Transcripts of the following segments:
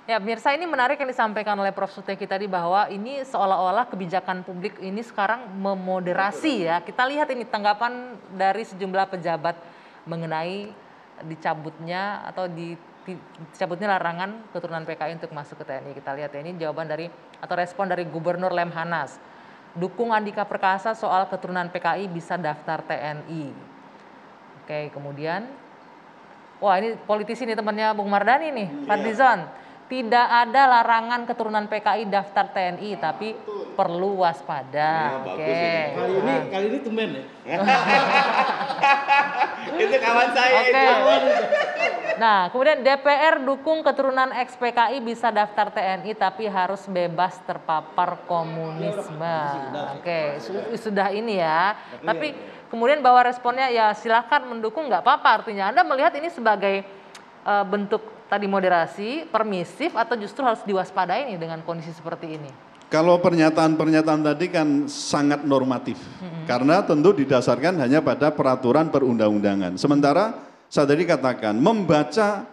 Ya, pemirsa, ini menarik yang disampaikan oleh Prof. Suteki tadi bahwa ini seolah-olah kebijakan publik ini sekarang memoderasi ya. Kita lihat ini tanggapan dari sejumlah pejabat mengenai dicabutnya atau dicabutnya larangan keturunan PKI untuk masuk ke TNI. Kita lihat ya, ini jawaban dari atau respon dari Gubernur Lemhanas. Dukung Andika Perkasa soal keturunan PKI bisa daftar TNI. Oke, kemudian, wah ini politisi nih temannya Bung Mardhani nih, Fadlizon. Tidak ada larangan keturunan PKI daftar TNI, tapi perlu waspada. Oke. Kali ini tumben ya. Itu kawan saya Oke. itu. Nah, kemudian DPR dukung keturunan ex-PKI bisa daftar TNI, tapi harus bebas terpapar komunisme. Oke, sudah ini ya. Tapi kemudian bahwa responnya ya silakan mendukung nggak apa-apa. Artinya Anda melihat ini sebagai bentuk tadi moderasi, permisif, atau justru harus diwaspadai nih dengan kondisi seperti ini? Kalau pernyataan-pernyataan tadi kan sangat normatif, karena tentu didasarkan hanya pada peraturan perundang-undangan. Sementara saya tadi katakan, membaca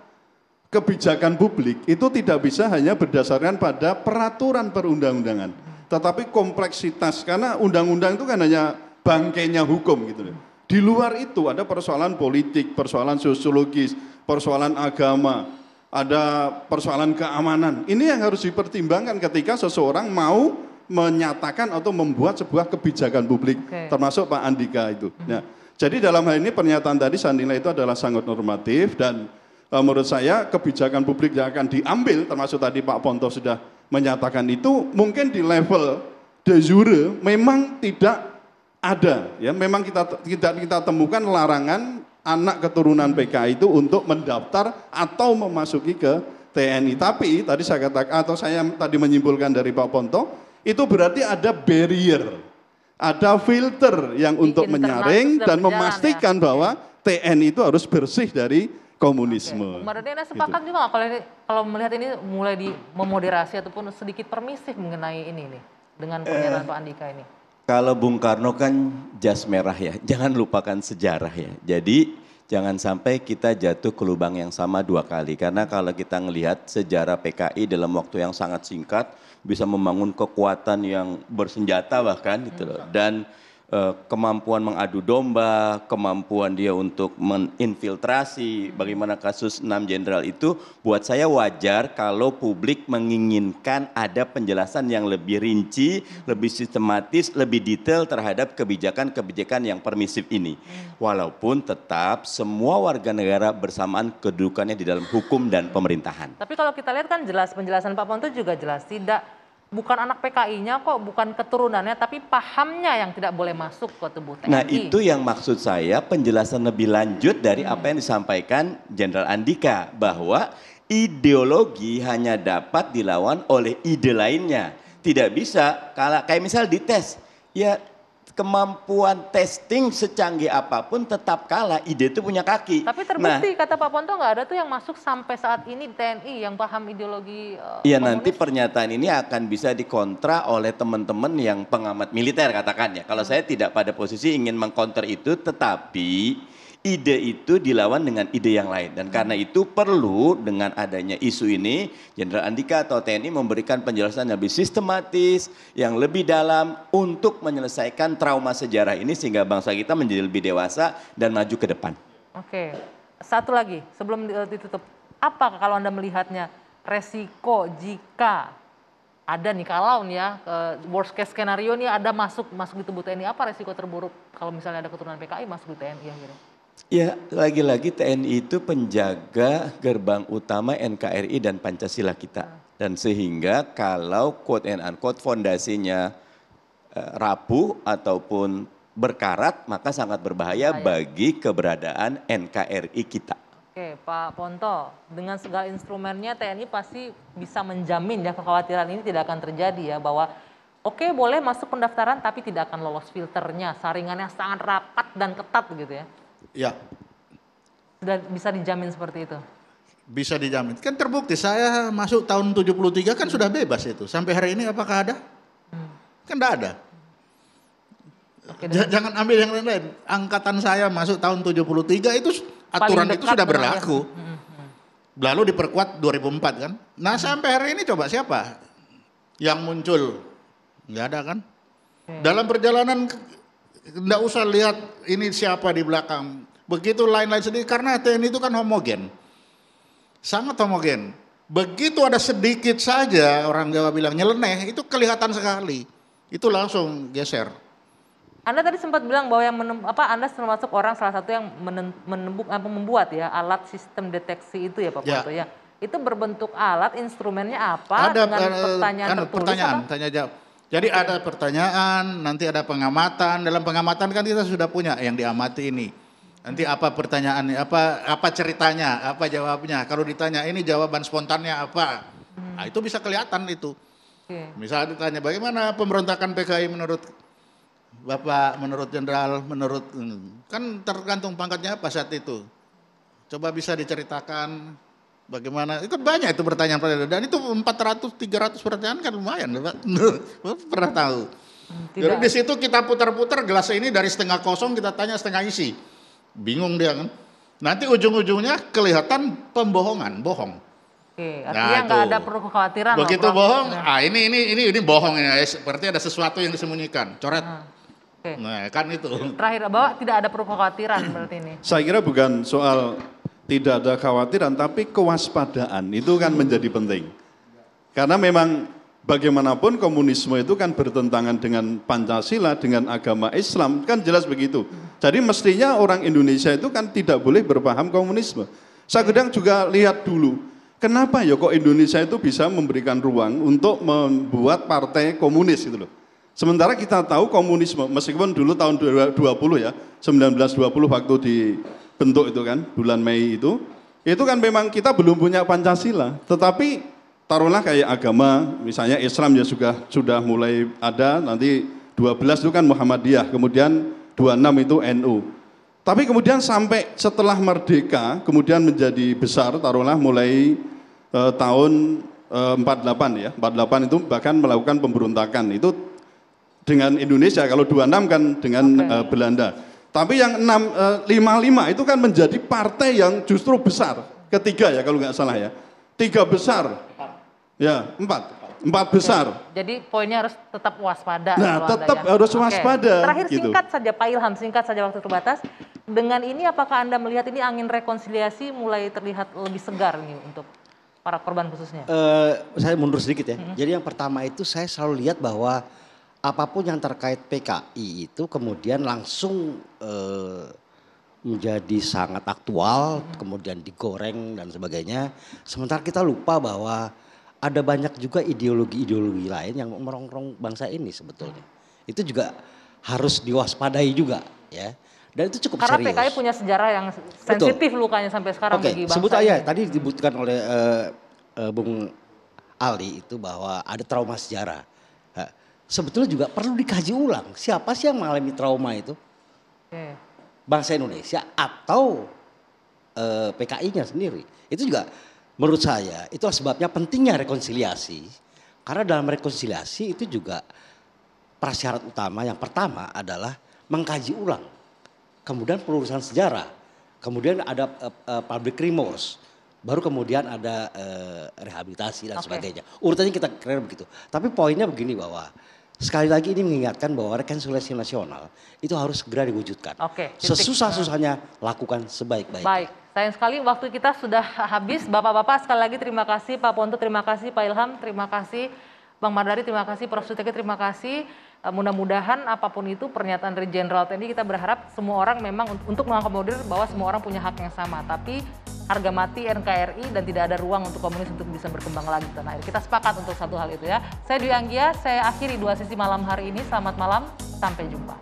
kebijakan publik itu tidak bisa hanya berdasarkan pada peraturan perundang-undangan, tetapi kompleksitas, karena undang-undang itu kan hanya bangkainya hukum gitu. Di luar itu ada persoalan politik, persoalan sosiologis, persoalan agama, ada persoalan keamanan. Ini yang harus dipertimbangkan ketika seseorang mau menyatakan atau membuat sebuah kebijakan publik, termasuk Pak Andika itu. Nah, jadi dalam hal ini pernyataan tadi saya nilai itu adalah sangat normatif, dan menurut saya kebijakan publik yang akan diambil, termasuk tadi Pak Ponto sudah menyatakan itu, mungkin di level de jure memang tidak ada, ya memang kita temukan larangan anak keturunan PKI itu untuk mendaftar atau memasuki ke TNI. Tapi tadi saya katakan, atau saya tadi menyimpulkan dari Pak Ponto, itu berarti ada barrier, ada filter yang untuk menyaring dan memastikan bahwa TNI itu harus bersih dari komunisme. Mbak Anda sepakat juga kalau melihat ini mulai memoderasi ataupun sedikit permisif mengenai ini nih dengan pernyataan Pak Andika ini? Kalau Bung Karno kan jas merah ya, jangan lupakan sejarah ya. Jadi jangan sampai kita jatuh ke lubang yang sama dua kali. Karena kalau kita ngelihat sejarah PKI dalam waktu yang sangat singkat, bisa membangun kekuatan yang bersenjata bahkan gitu loh. Dan kemampuan mengadu domba, kemampuan dia untuk menginfiltrasi, bagaimana kasus 6 jenderal itu, buat saya wajar kalau publik menginginkan ada penjelasan yang lebih rinci, lebih sistematis, lebih detail terhadap kebijakan-kebijakan yang permisif ini. Walaupun tetap semua warga negara bersamaan kedudukannya di dalam hukum dan pemerintahan. Tapi kalau kita lihat kan jelas, penjelasan Pak Ponto juga jelas, bukan anak PKI-nya kok, bukan keturunannya, tapi pahamnya yang tidak boleh masuk ke tubuh TNI. Nah itu yang maksud saya penjelasan lebih lanjut dari apa yang disampaikan Jenderal Andika. Bahwa ideologi hanya dapat dilawan oleh ide lainnya. Tidak bisa, kayak misal dites, ya kemampuan testing secanggih apapun tetap kalah, ide itu punya kaki. Tapi terbukti kata Pak Ponto nggak ada tuh yang masuk sampai saat ini di TNI yang paham ideologi Iya nanti pernyataan ini akan bisa dikontra oleh teman-teman yang pengamat militer katakan ya. Kalau saya tidak pada posisi ingin mengkonter itu, tetapi ide itu dilawan dengan ide yang lain. Dan karena itu perlu dengan adanya isu ini, Jenderal Andika atau TNI memberikan penjelasan yang lebih sistematis, yang lebih dalam untuk menyelesaikan trauma sejarah ini sehingga bangsa kita menjadi lebih dewasa dan maju ke depan. Oke, satu lagi sebelum ditutup, apa kalau Anda melihatnya resiko jika ada nih kalau nih ya worst case skenario nih ada masuk di tubuh TNI, apa resiko terburuk kalau misalnya ada keturunan PKI masuk di TNI akhirnya? Ya, lagi-lagi TNI itu penjaga gerbang utama NKRI dan Pancasila kita. Dan sehingga kalau quote and unquote fondasinya rapuh ataupun berkarat, maka sangat berbahaya bagi keberadaan NKRI kita. Oke, Pak Ponto, dengan segala instrumennya TNI pasti bisa menjamin ya kekhawatiran ini tidak akan terjadi ya, bahwa oke boleh masuk pendaftaran tapi tidak akan lolos filternya, saringannya sangat rapat dan ketat gitu ya. Ya. Sudah bisa dijamin seperti itu? Bisa dijamin. Kan terbukti saya masuk tahun 73 kan sudah bebas itu. Sampai hari ini apakah ada? Kan tidak ada. Oke, jangan ambil yang lain-lain. Angkatan saya masuk tahun 73 itu aturan itu sudah berlaku. Lalu diperkuat 2004 kan. Nah sampai hari ini coba siapa yang muncul? Nggak ada kan. Dalam perjalanan nggak usah lihat ini siapa di belakang. Begitu lain-lain sendiri karena TNI itu kan homogen. Sangat homogen. Begitu ada sedikit saja orang Jawa bilang nyeleneh itu kelihatan sekali. Itu langsung geser. Anda tadi sempat bilang bahwa yang Anda termasuk orang salah satu yang membuat ya alat sistem deteksi itu ya Pak Ponto ya. Itu berbentuk alat, instrumennya apa? Ada dengan pertanyaan tertulis pertanyaan, tanya jawab. Jadi ada pertanyaan, nanti ada pengamatan. Dalam pengamatan kan kita sudah punya yang diamati ini. Nanti apa pertanyaannya, apa ceritanya, apa jawabnya. Kalau ditanya ini jawaban spontannya apa, nah, itu bisa kelihatan itu. Misalnya ditanya bagaimana pemberontakan PKI menurut Bapak, menurut Jenderal, menurut kan tergantung pangkatnya apa saat itu. Coba bisa diceritakan bagaimana, itu banyak itu pertanyaan-pertanyaan. Dan itu 400-300 pertanyaan kan lumayan, Pak. Pernah tahu. Jadi di situ kita putar-putar gelas ini dari setengah kosong kita tanya setengah isi. Bingung dia kan. Nanti ujung-ujungnya kelihatan pembohongan, bohong. Oke, artinya nggak ada perlu kekhawatiran. Begitu bohong, ini bohong ya, seperti ada sesuatu yang disembunyikan, coret. Nah kan itu. Terakhir bahwa tidak ada perlu kekhawatiran berarti ini. Saya kira bukan soal tidak ada kekhawatiran, tapi kewaspadaan itu kan menjadi penting. Karena memang bagaimanapun komunisme itu kan bertentangan dengan Pancasila, dengan agama Islam, kan jelas begitu. Jadi mestinya orang Indonesia itu kan tidak boleh berpaham komunisme. Saya kadang juga lihat dulu, kenapa ya kok Indonesia itu bisa memberikan ruang untuk membuat partai komunis gitu loh. Sementara kita tahu komunisme, meskipun dulu tahun 20 ya, 1920 waktu dibentuk itu kan, bulan Mei itu kan memang kita belum punya Pancasila. Tetapi taruhlah kayak agama, misalnya Islam ya sudah mulai ada, nanti 12 itu kan Muhammadiyah, kemudian 26 itu NU. Tapi kemudian sampai setelah merdeka, kemudian menjadi besar, taruhlah mulai tahun 48 ya, 48 itu bahkan melakukan pemberontakan, itu dengan Indonesia, kalau 26 kan dengan Belanda. Tapi yang 55 itu kan menjadi partai yang justru besar. Ketiga ya kalau nggak salah ya. 3 besar. Ya, 4 besar. Jadi poinnya harus tetap waspada. Nah, tetap harus waspada. Terakhir gitu. singkat saja Pak Ilham, singkat saja waktu terbatas. Dengan ini apakah Anda melihat ini angin rekonsiliasi mulai terlihat lebih segar nih untuk para korban khususnya? Saya mundur sedikit ya. Jadi yang pertama itu saya selalu lihat bahwa apapun yang terkait PKI itu kemudian langsung menjadi sangat aktual, kemudian digoreng dan sebagainya. Sementara kita lupa bahwa ada banyak juga ideologi-ideologi lain yang merongrong bangsa ini sebetulnya. Itu juga harus diwaspadai juga ya. Dan itu cukup karena serius. PKI punya sejarah yang sensitif lukanya sampai sekarang bagi bangsa. Sebut aja tadi disebutkan oleh Bung Ali itu bahwa ada trauma sejarah. Sebetulnya juga perlu dikaji ulang. Siapa sih yang mengalami trauma itu? Bangsa Indonesia atau PKI-nya sendiri? Itu juga menurut saya itulah sebabnya pentingnya rekonsiliasi. Karena dalam rekonsiliasi itu juga prasyarat utama yang pertama adalah mengkaji ulang. Kemudian pelurusan sejarah. Kemudian ada public remorse. Baru kemudian ada rehabilitasi dan sebagainya. Urutannya kita kira begitu. Tapi poinnya begini bahwa sekali lagi ini mengingatkan bahwa rekonsiliasi nasional itu harus segera diwujudkan. Sesusah-susahnya lakukan sebaik-baiknya. Baik, sayang sekali waktu kita sudah habis. Bapak-bapak sekali lagi terima kasih, Pak Ponto terima kasih, Pak Ilham terima kasih, Bang Mardhani terima kasih, Prof. Suteki terima kasih. Mudah-mudahan apapun itu pernyataan dari Jenderal TNI kita berharap semua orang memang untuk mengakomodir bahwa semua orang punya hak yang sama. Tapi harga mati NKRI dan tidak ada ruang untuk komunis untuk bisa berkembang lagi di tanah air. Kita sepakat untuk satu hal itu ya. Saya Dwi Anggia, saya akhiri 2 sesi malam hari ini. Selamat malam, sampai jumpa.